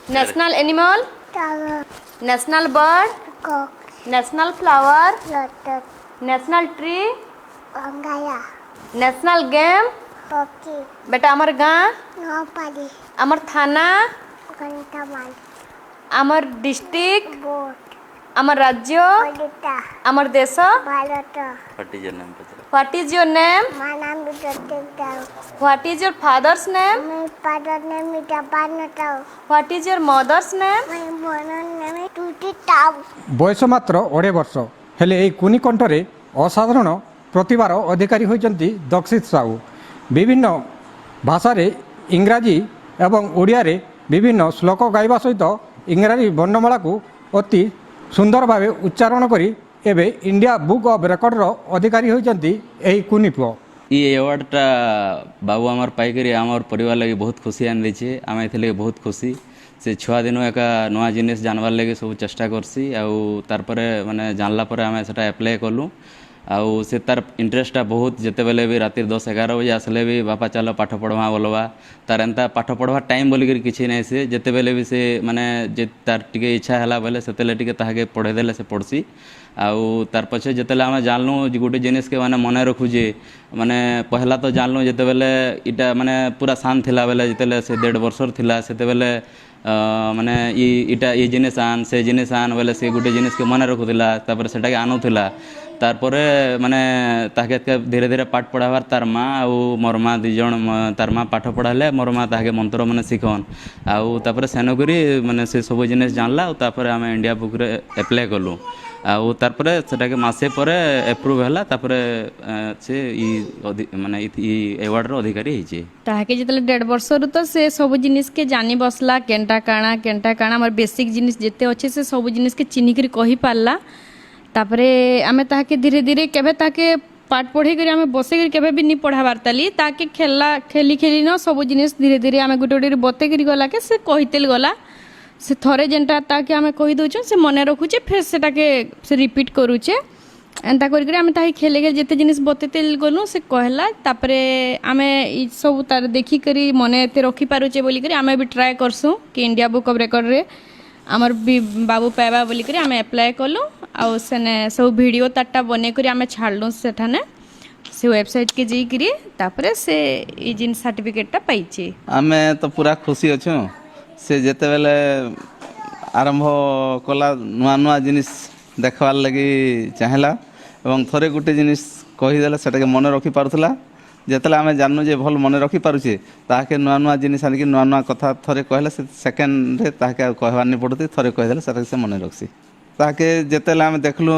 National animal, Tiger. National bird, Cock. National flower, Lotus. National tree, Angaya. National game. Hockey. बेटा आमर गाँ, Nobody. आमर थाना, Gantaman. आमर डिस्ट्रिक्ट, Boat. आमर राज्य, Odita. आमर देश। Balota. What is your name? My name is Dr. What is your father's name? My father's name is Japanatao. What is your mother's name? My mother's name is Tuti Tau. बयस मात्र 2.5 वर्ष हेले एई कुनी कंठरे असाधारण प्रतिभार अधिकारी होइचंती दक्षित साहू। विभिन्न भाषा रे इंग्राजी एवं ओडिया रे विभिन्न श्लोक गाइबा सहित इंग्राजी वर्णमाला को अति सुंदर भावे उच्चारण करी एबे इंडिया बुक ऑफ रेकर्ड रो अधिकारी होइचंती एई कुनी पुओ। ये अवार्डटा बाबू आमार पाइकरी आमार परिवार लगे बहुत खुशी आन देछे। आम एथले बहुत खुशी से छुआ दिन एका नुआ जिनिस जानवार लगे सब चेष्टा करसी आउ तार परे माने जानला परे आमे सेटा अप्लाई कलु आउ से तार इंटरेस्टटा बहुत जेते बेले भी राति 10-11 बजे आसले भी बापा चलो पाठ पढ़वा बोलवा तार एंता पाठ पढ़वा टाइम बोलिक किसी ना से जेते बेले भी से माने जे तार टिके इच्छा है बोले से टिके ताके पढ़े देले से पढ़सी आउ तार पछे जेतेले आमे जानलु गोटे जिनिस के माने मन रखुजे माने पहला तो जानलु जेते बेले इटा माने पूरा शांत थिला बेले जेतेले से 1.5 वर्षर थिला सेते बेले माने इटा ये जिनिस आन से जिनिस आन बोले से गोटे जिनिस के मन रखुला तापर सेटा के आनुला तारपरे माने ताके धीरे धीरे पाठ पढ़ाबार तार माँ आउ मोर माँ दिजन तार माँ पाठ पढ़ाले मोर माँ ताके मंत्र माने शिखन आउ तापर सेनकरी माने से सब जिनिस जानला आउ तापर आमे इंडिया बुक रे अप्लाई कलु आउ तारपरे सेटा के मासे परे अप्रूव हला तापरे से माने ई अवार्ड रो अधिकारी हिचे ताके जतले 1.5 वर्ष रु तो से सब जिनिस के जानी बसला केनटा काଣା हमर बेसिक जिनिस जेते अछि से सब जिनिस के चिन्ही करी कहि पारला तापरे आमे ताके धीरे धीरे केबे ताके पाठ पढ़े करी आमे बसे करी केबे भी नि पढ़ाबार ताली ताके खेली न सब जिनिस धीरे धीरे आमे गुटे गुटे बते करी गला के से कहितेल गला से थरे जेनटा ताके आमे कहि दोछु से मने रखुचे फिर सेटाके से रिपीट करूचे एंता करी आमे ताही खेले के जेते जिनिस बतेतेल गनु से कहला तापरे आमे ई सब तार देखि करी मने एते रखि पारुचे बोली करी आमे भी ट्राई करसु कि इंडिया बुक ऑफ रेकॉर्ड रे आमर भी बाबू पाइबा बोली करी आमे अप्लाई कलु आउ सेने सब वीडियो ताटा बने करी आमे छाड़लु सेठाने से वेबसाइट के जी करी तापरे से ई जिन सर्टिफिकेट ता पाइची। आमे तो पूरा खुशी अछु से जेते बेले आरंभ कला नुआ नुआ जिनिस देखवार लगी चाहेला एवं थरे गुटे जिनिस कहि देला सेटा के मन रखि पारुथला जेतले आमे जाननु जे भल मन रखि पारुचे ताके नुआ नुआ जिनिस आनि कि नुआ नुआ कथा थरे कहले से सेकेंड रे ताके कहवार नि पड़ुती थरे कहि देला सेटा से मन रखसी ताके जेतेले आमे देखलु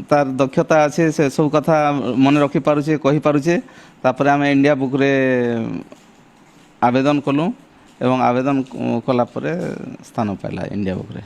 तार दक्षता আছে से सब कथा मन रखि पारुचे कहि पारुचे तापर आमे इंडिया बुक रे आवेदन कलु एवं आवेदन कला परे स्थान पाइला इंडिया बुक रे।